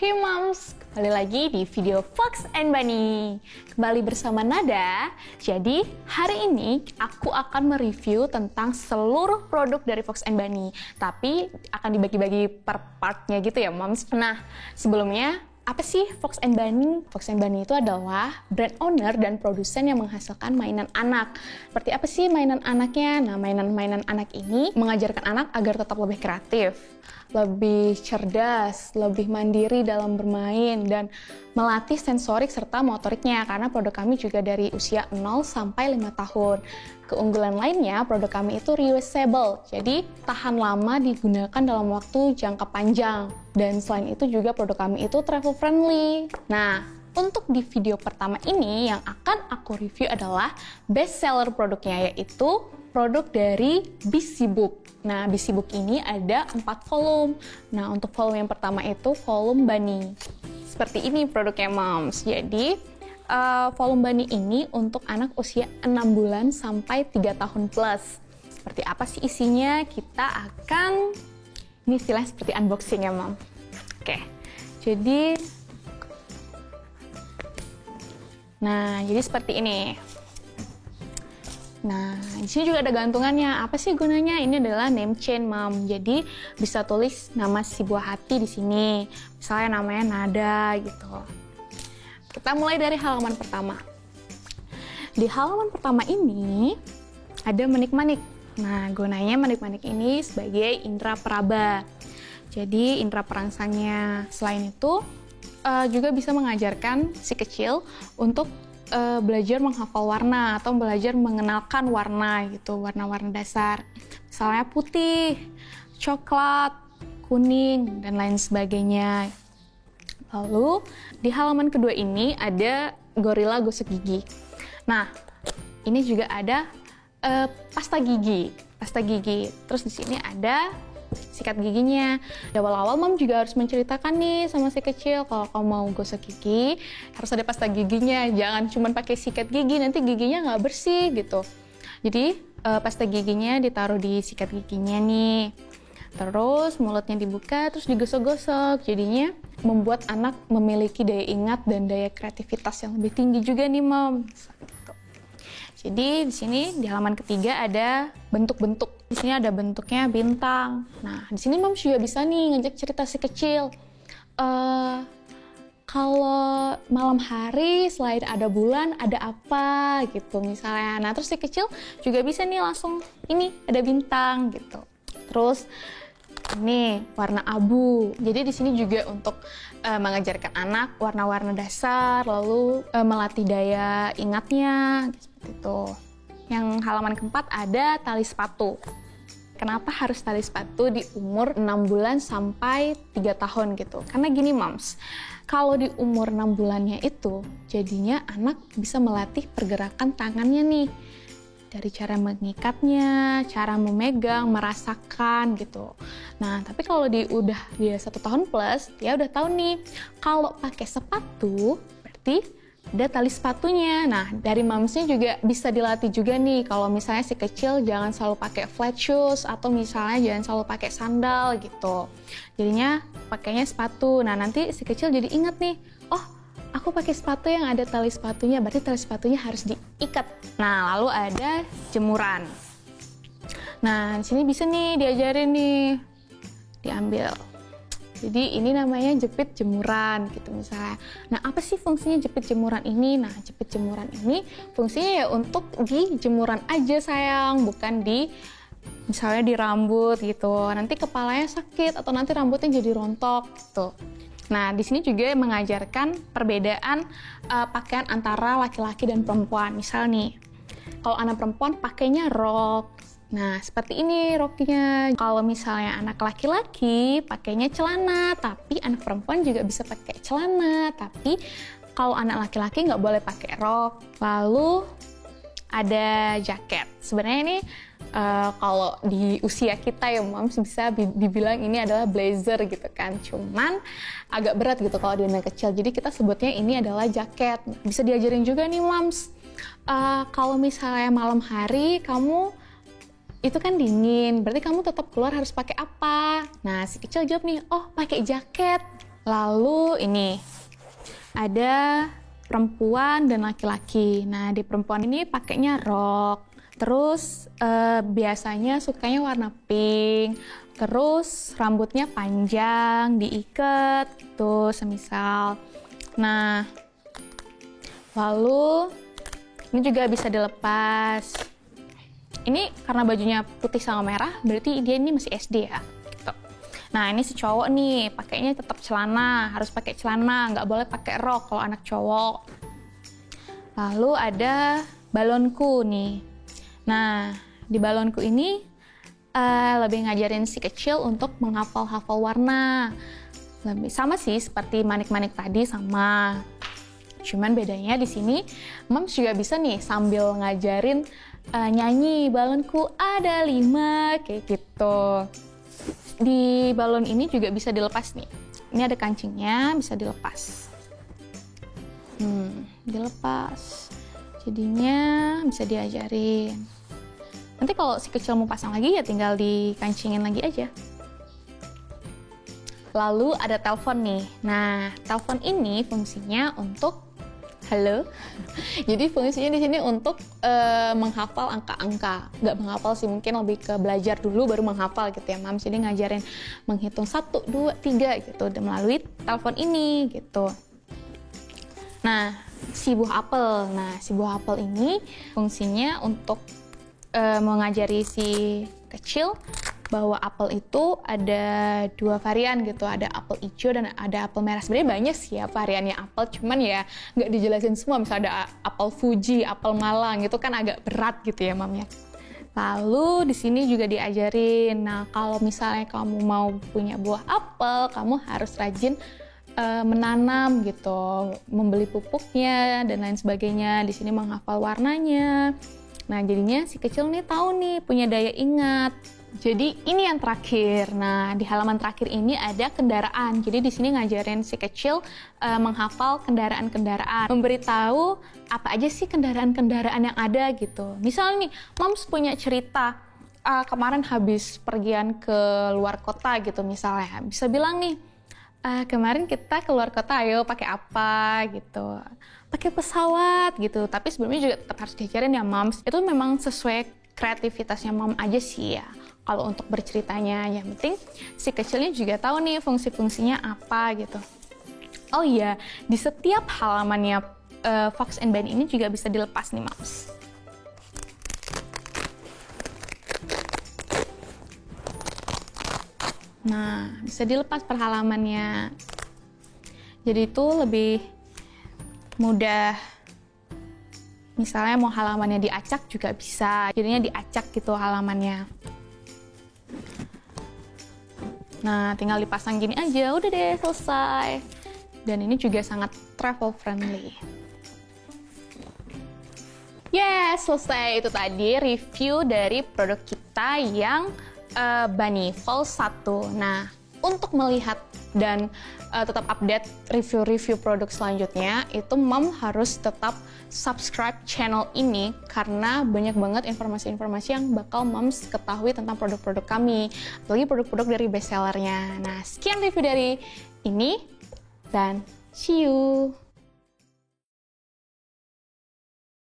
Hey Moms, kembali lagi di video Fox and Bunny. Kembali bersama Nada. Jadi hari ini aku akan mereview tentang seluruh produk dari Fox and Bunny. Tapi akan dibagi-bagi per partnya gitu ya Moms. Nah sebelumnya, apa sih Fox and Bunny? Fox and Bunny itu adalah brand owner dan produsen yang menghasilkan mainan anak. Seperti apa sih mainan anaknya? Nah, mainan-mainan anak ini mengajarkan anak agar tetap lebih kreatif, lebih cerdas, lebih mandiri dalam bermain, dan melatih sensorik serta motoriknya, karena produk kami juga dari usia 0 sampai 5 tahun. Keunggulan lainnya, produk kami itu reusable, jadi tahan lama digunakan dalam waktu jangka panjang. Dan selain itu juga produk kami itu travel friendly. Nah, untuk di video pertama ini yang akan aku review adalah best seller produknya, yaitu produk dari BC Book. Nah, BC Book ini ada 4 volume. Nah, untuk volume yang pertama itu volume Bunny. Seperti ini produknya Moms. Jadi, volume Bunny ini untuk anak usia 6 bulan sampai 3 tahun plus. Seperti apa sih isinya? Kita akan, ini istilahnya seperti unboxing ya Mom. Oke, jadi seperti ini. Nah, di sini juga ada gantungannya. Apa sih gunanya? Ini adalah name chain, Mom. Jadi bisa tulis nama si buah hati di sini. Misalnya namanya Nada gitu. Kita mulai dari halaman pertama. Di halaman pertama ini ada manik-manik. Nah, gunanya manik-manik ini sebagai indera peraba. Jadi indera perangsangnya. Selain itu juga bisa mengajarkan si kecil untuk belajar menghafal warna atau belajar mengenalkan warna gitu, warna-warna dasar. Misalnya putih, coklat, kuning, dan lain sebagainya. Lalu di halaman kedua ini ada gorila gosok gigi. Nah, ini juga ada pasta gigi. Terus di sini ada sikat giginya. Di awal-awal Mom juga harus menceritakan nih sama si kecil, kalau kamu mau gosok gigi harus ada pasta giginya, jangan cuma pakai sikat gigi, nanti giginya nggak bersih gitu. Jadi pasta giginya ditaruh di sikat giginya nih, terus mulutnya dibuka, terus digosok-gosok. Jadinya membuat anak memiliki daya ingat dan daya kreativitas yang lebih tinggi juga nih Mom. Jadi di sini di halaman ketiga ada bentuk-bentuk. Di sini ada bentuknya bintang. Nah, di sini Mom juga bisa nih ngajak cerita si kecil. Kalau malam hari selain ada bulan, ada apa gitu misalnya. Nah, terus si kecil juga bisa nih langsung ini ada bintang gitu. Terus ini warna abu. Jadi di sini juga untuk mengajarkan anak warna-warna dasar, lalu melatih daya ingatnya seperti itu. Yang halaman keempat ada tali sepatu. Kenapa harus tali sepatu di umur 6 bulan sampai 3 tahun gitu? Karena gini Moms, kalau di umur 6 bulannya itu jadinya anak bisa melatih pergerakan tangannya nih. Dari cara mengikatnya, cara memegang, merasakan gitu. Nah, tapi kalau udah dia 1 tahun plus, dia udah tahu nih, kalau pakai sepatu, berarti ada tali sepatunya. Nah, dari Momsnya juga bisa dilatih juga nih, kalau misalnya si kecil jangan selalu pakai flat shoes, atau misalnya jangan selalu pakai sandal gitu. Jadinya pakainya sepatu. Nah, nanti si kecil jadi ingat nih, oh, aku pakai sepatu yang ada tali sepatunya, berarti tali sepatunya harus diikat. Nah, lalu ada jemuran. Nah, di sini bisa nih diajarin nih, diambil. Jadi ini namanya jepit jemuran gitu misalnya. Nah, apa sih fungsinya jepit jemuran ini? Nah, jepit jemuran ini fungsinya ya untuk di jemuran aja sayang, bukan di misalnya di rambut gitu. Nanti kepalanya sakit atau nanti rambutnya jadi rontok gitu. Nah, di sini juga mengajarkan perbedaan pakaian antara laki-laki dan perempuan. Misal nih, kalau anak perempuan pakainya rok. Nah, seperti ini roknya. Kalau misalnya anak laki-laki pakainya celana, tapi anak perempuan juga bisa pakai celana. Tapi kalau anak laki-laki nggak boleh pakai rok. Lalu ada jaket. Sebenarnya ini kalau di usia kita ya Moms bisa dibilang ini adalah blazer gitu kan. Cuman agak berat gitu kalau di anak kecil. Jadi kita sebutnya ini adalah jaket. Bisa diajarin juga nih Moms. Kalau misalnya malam hari kamu itu kan dingin, berarti kamu tetap keluar harus pakai apa? Nah, si kecil jawab nih, oh pakai jaket. Lalu ini ada perempuan dan laki-laki. Nah, di perempuan ini pakainya rok. Terus biasanya sukanya warna pink. Terus rambutnya panjang, diikat gitu, semisal. Nah, lalu ini juga bisa dilepas. Ini karena bajunya putih sama merah, berarti dia ini masih SD ya. Gitu. Nah, ini si cowok nih, pakainya tetap celana, harus pakai celana, nggak boleh pakai rok kalau anak cowok. Lalu ada balonku nih. Nah, di balonku ini lebih ngajarin si kecil untuk menghafal-hafal warna. Lebih sama sih seperti manik-manik tadi sama. Cuman bedanya di sini, Moms juga bisa nih sambil ngajarin nyanyi balonku ada 5 kayak gitu. Di balon ini juga bisa dilepas nih. Ini ada kancingnya, bisa dilepas. Dilepas. Jadinya bisa diajarin. Nanti kalau si kecil mau pasang lagi ya tinggal dikancingin lagi aja. Lalu ada telepon nih. Nah, telepon ini fungsinya untuk halo. Jadi fungsinya di sini untuk menghafal angka-angka. Nggak menghafal sih, mungkin lebih ke belajar dulu baru menghafal gitu ya, Mams. Jadi ngajarin menghitung 1, 2, 3 gitu melalui telepon ini gitu. Nah, si buah apel. Nah, si buah apel ini fungsinya untuk mengajari si kecil bahwa apel itu ada 2 varian gitu, ada apel hijau dan ada apel merah. Sebenarnya banyak sih ya variannya apel, cuman ya nggak dijelasin semua. Misalnya ada apel Fuji, apel Malang, itu kan agak berat gitu ya, Mam ya. Lalu di sini juga diajarin, nah kalau misalnya kamu mau punya buah apel, kamu harus rajin menanam gitu, membeli pupuknya dan lain sebagainya. Di sini menghafal warnanya. Nah, jadinya si kecil nih tahu nih, punya daya ingat. Jadi ini yang terakhir. Nah, di halaman terakhir ini ada kendaraan. Jadi di sini ngajarin si kecil menghafal kendaraan-kendaraan, memberitahu apa aja sih kendaraan-kendaraan yang ada gitu. Misalnya nih, Moms punya cerita kemarin habis pergian ke luar kota gitu misalnya. Bisa bilang nih, kemarin kita keluar kota, ayo pakai apa gitu. Pakai pesawat gitu. Tapi sebelumnya juga tetap harus diajarin ya, Moms. Itu memang sesuai kreativitasnya Mom aja sih ya. Kalau untuk berceritanya, yang penting si kecilnya juga tahu nih fungsi-fungsinya apa gitu. Oh iya, di setiap halamannya Fox and Bunny ini juga bisa dilepas nih, Moms. Nah, bisa dilepas per halamannya. Jadi itu lebih mudah. Misalnya mau halamannya diacak juga bisa. Jadinya diacak gitu halamannya. Nah, tinggal dipasang gini aja, udah deh selesai. Dan ini juga sangat travel friendly. Yes, selesai. Itu tadi review dari produk kita yang Bunny Fall 1. Nah, untuk melihat dan tetap update review-review produk selanjutnya, itu Mom harus tetap subscribe channel ini karena banyak banget informasi-informasi yang bakal Moms ketahui tentang produk-produk kami, apalagi produk-produk dari bestsellernya. Nah, sekian review dari ini dan see you!